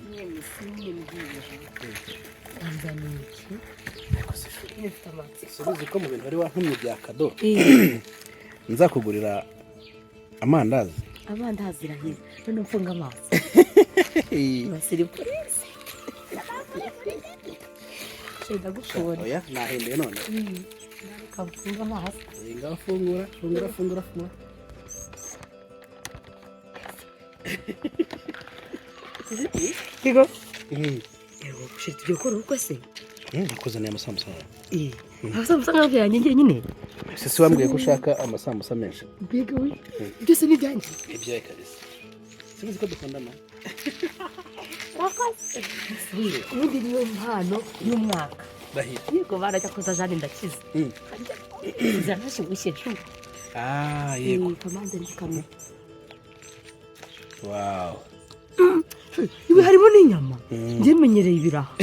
Nyine simbwira. Tanzania iki? Nifite amatsiko. Subiza ko mu bintu wari wantumye bya kado. Nzakugurira amandazi. Amandazi irahiye. None mfunga amaso. Basiri polisi. Shega gushora. Oya, nahembeye none. Kamfunga amaso. Ngaho fungura. Kigo? Yego, shit gikora uko se? Nakuzaniye amasambusa. Amasambusa nk'ayo yanjye nyine. Sisi wambwiye ko ushaka amasambusa menshi. Mbega we. Byose ni byanjye. Ibyaye kabisa. Sinzi ko dukundana. Rakase. Ubundi niyo mpano y'umwaka. Bahira. Yego barajya koza Jane ndakiza. Zanashyushye cyo. Yego. Kamanze ndikamwe. Wow. Iwe harimo n'inyama. Nje menyereye ibiraha.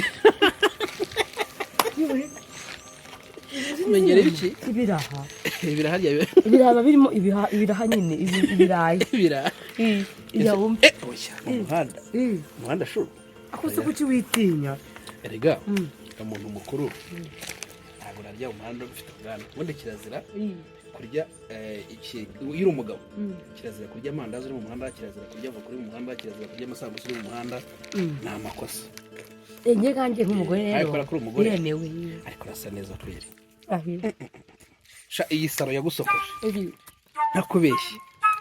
Menyereye iki? Ibiraha. Ibiraha rya ibiraha birimo ibiraha nyine ibirayi. Ibiraha. Iya wumve. Oya, umuhanda shuru. Akose kuki witinya? Erega, umuntu mukuru. Ntabwo narya umuhanda ufite ubwana. Ubundi kirazira kurya iki uri umugabo. Kirazira kurya amandazi uri mu muhanda, kirazira kurya voka uri mu muhanda, kirazira kurya amasambusa uri mu muhanda. Ni amakosa. Enye kanje nk'umugore rero. Ariko kuri umugore. Yemewe. Ariko rasa neza kweri. Sha iyi saro yagusokoje. Ntakubeshye.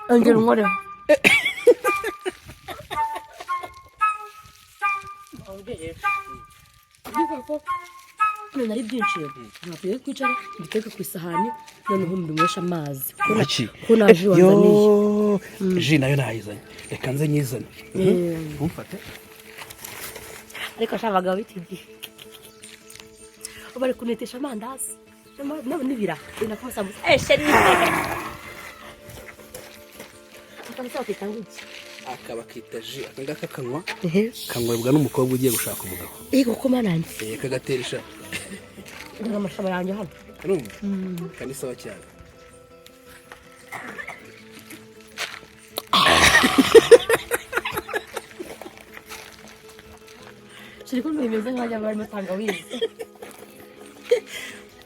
Angera unkoreho. Nari byinshi ntabwo kwicara mbiteka ku isahani noneho mbinywesha amazi ko naje wanzaniye ji nayo nayizanye reka nze nyizane umfate ariko shabaga w'iki gihe bari kunetesha amandazi n'ibiraha inako amasambusa sheri akamusa kitanguki akaba kita ji akangaka kanywebwa n'umukobwa ugiye gushaka umugabo yego ko mananze kagaterisha amashaba yanjye hano kanisawa cyane shiriko bimeze nk'ajya barimo tangawizi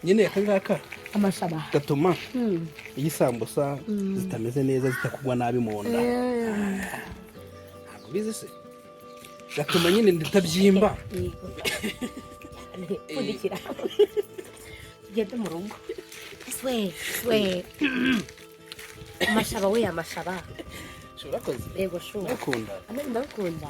nyine akangaka amashaba gatuma igisambusa zitameze neza zitakugwa nabi mu nda ntabwo bizi se gatuma nyine nditabyimba pfundikira tugende mu rugo swe amashaba we amashaba urakoze yego shu ndakunda ndakunda